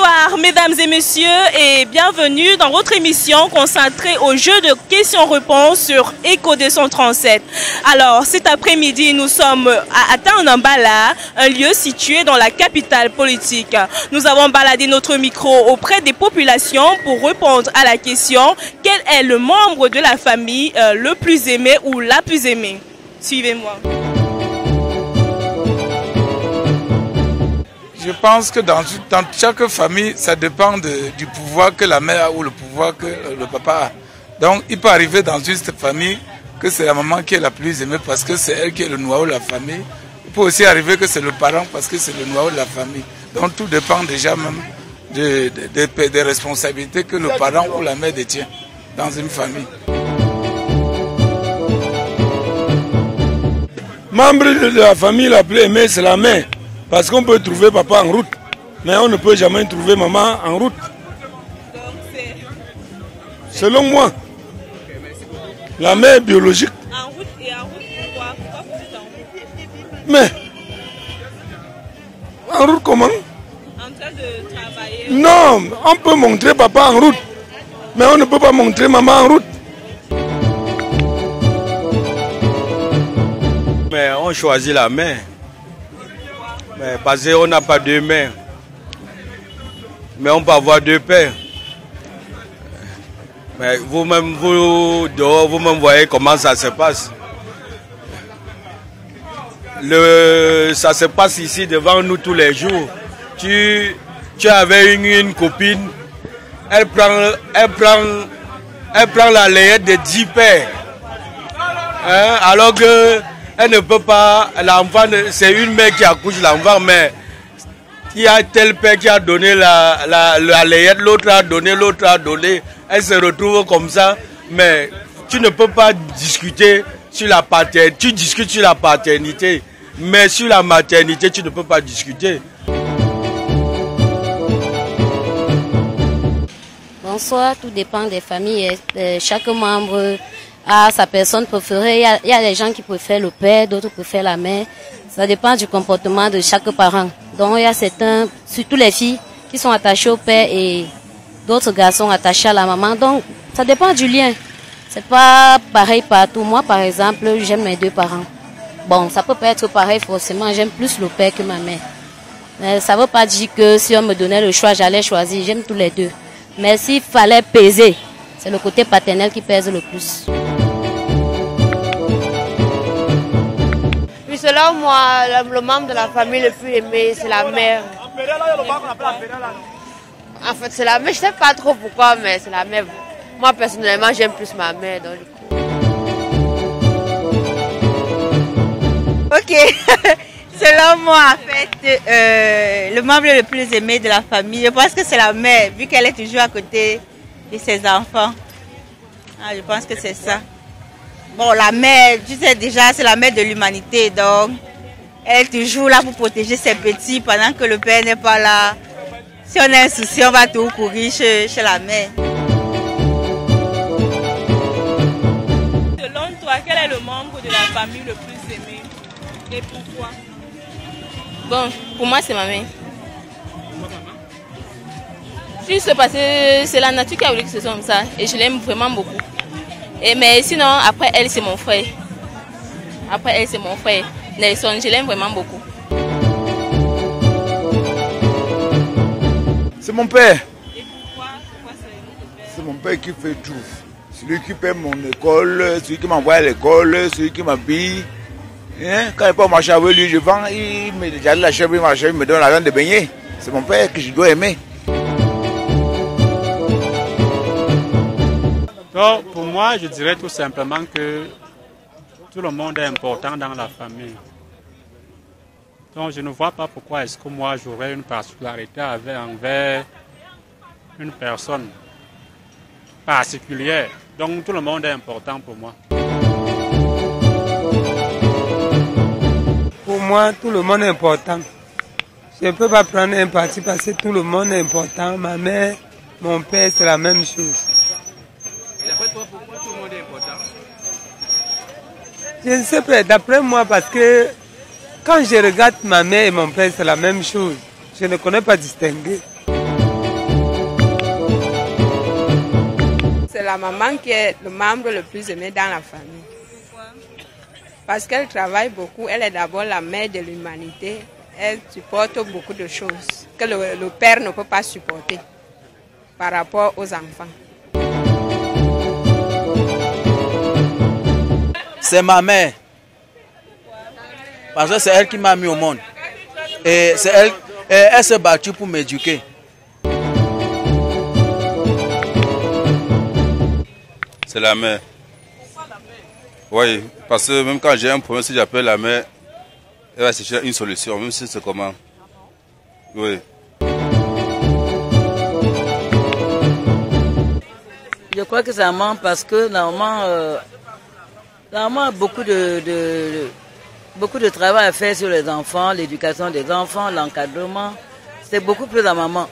Bonsoir mesdames et messieurs et bienvenue dans votre émission consacrée au jeu de questions-réponses sur Echo 237. Alors cet après-midi nous sommes à Tanambala, un lieu situé dans la capitale politique. Nous avons baladé notre micro auprès des populations pour répondre à la question quel est le membre de la famille le plus aimé ou la plus aimée. Suivez-moi. Je pense que dans chaque famille, ça dépend du pouvoir que la mère a ou le pouvoir que le papa a. Donc, il peut arriver dans une famille que c'est la maman qui est la plus aimée parce que c'est elle qui est le noyau de la famille. Il peut aussi arriver que c'est le parent parce que c'est le noyau de la famille. Donc, tout dépend déjà même des responsabilités que le parent ou la mère détient dans une famille. Membre de la famille la plus aimée, c'est la mère. Parce qu'on peut trouver papa en route, mais on ne peut jamais trouver maman en route. Selon moi, la mère biologique. En route et en route, pourquoi vous êtes en route? Mais, en route comment? En train de travailler. Non, on peut montrer papa en route, mais on ne peut pas montrer maman en route. Mais on choisit la mère. Mais parce qu'on n'a pas deux mères. Mais on peut avoir deux pères. Mais vous-même, vous-même voyez comment ça se passe. Ça se passe ici devant nous tous les jours. Tu avais une copine, elle prend la layette de 10 pères. Hein, alors que elle ne peut pas, l'enfant, c'est une mère qui accouche l'enfant, mais il y a tel père qui a donné la layette, l'autre a donné, elle se retrouve comme ça, mais tu ne peux pas discuter sur la paternité, tu discutes sur la paternité, mais sur la maternité, tu ne peux pas discuter. Bonsoir, tout dépend des familles, chaque membre a sa personne préférée. Il y a des gens qui préfèrent le père, d'autres préfèrent la mère. Ça dépend du comportement de chaque parent. Donc il y a certains, surtout les filles, qui sont attachées au père et d'autres garçons attachés à la maman. Donc ça dépend du lien. C'est pas pareil partout. Moi par exemple, j'aime mes deux parents. Bon, ça peut pas être pareil forcément. J'aime plus le père que ma mère. Mais ça veut pas dire que si on me donnait le choix, j'allais choisir. J'aime tous les deux. Mais s'il fallait peser, c'est le côté paternel qui pèse le plus. Selon moi, le membre de la famille le plus aimé, c'est la mère. En fait, c'est la mère. Je ne sais pas trop pourquoi, mais c'est la mère. Moi, personnellement, j'aime plus ma mère. Donc, du coup. Ok. Selon moi, en fait, le membre le plus aimé de la famille, je pense que c'est la mère, vu qu'elle est toujours à côté de ses enfants. Ah, je pense que c'est ça. Bon, la mère, tu sais déjà, c'est la mère de l'humanité, donc elle est toujours là pour protéger ses petits pendant que le père n'est pas là. Si on a un souci, on va tout courir chez la mère. Selon toi, quel est le membre de la famille le plus aimé et pourquoi? Bon, pour moi, c'est ma mère. Juste parce que c'est la nature qui a voulu que ce soit comme ça et je l'aime vraiment beaucoup. Mais sinon, après elle, c'est mon frère. Après elle, c'est mon frère. Nelson, je l'aime vraiment beaucoup. C'est mon père. Et pourquoi C'est mon père qui fait tout. Celui qui paie mon école, celui qui m'envoie à l'école, celui qui m'habille. Hein? Quand je peux marcher avec lui, je vends, il me donne la chèvre, il me donne l'argent de baigner. C'est mon père que je dois aimer. Donc, pour moi, je dirais tout simplement que tout le monde est important dans la famille. Donc, je ne vois pas pourquoi est-ce que moi, j'aurais une particularité envers une personne particulière. Donc, tout le monde est important pour moi. Pour moi, tout le monde est important. Je ne peux pas prendre un parti parce que tout le monde est important. Ma mère, mon père, c'est la même chose. Et d'après toi, pourquoi tout le monde est important? Je ne sais pas, d'après moi, parce que quand je regarde ma mère et mon père, c'est la même chose. Je ne connais pas distinguer. la maman qui est le membre le plus aimé dans la famille. Pourquoi? Parce qu'elle travaille beaucoup, elle est d'abord la mère de l'humanité. Elle supporte beaucoup de choses que le père ne peut pas supporter par rapport aux enfants. C'est ma mère. Parce que c'est elle qui m'a mis au monde. Et c'est elle s'est battue pour m'éduquer. C'est la mère. Pourquoi la mère? Oui, parce que même quand j'ai un problème, si j'appelle la mère, elle va chercher une solution, même si c'est comment. Oui. Je crois que ça manque parce que normalement a beaucoup de travail à faire sur les enfants, l'éducation des enfants, l'encadrement. C'est beaucoup plus la maman.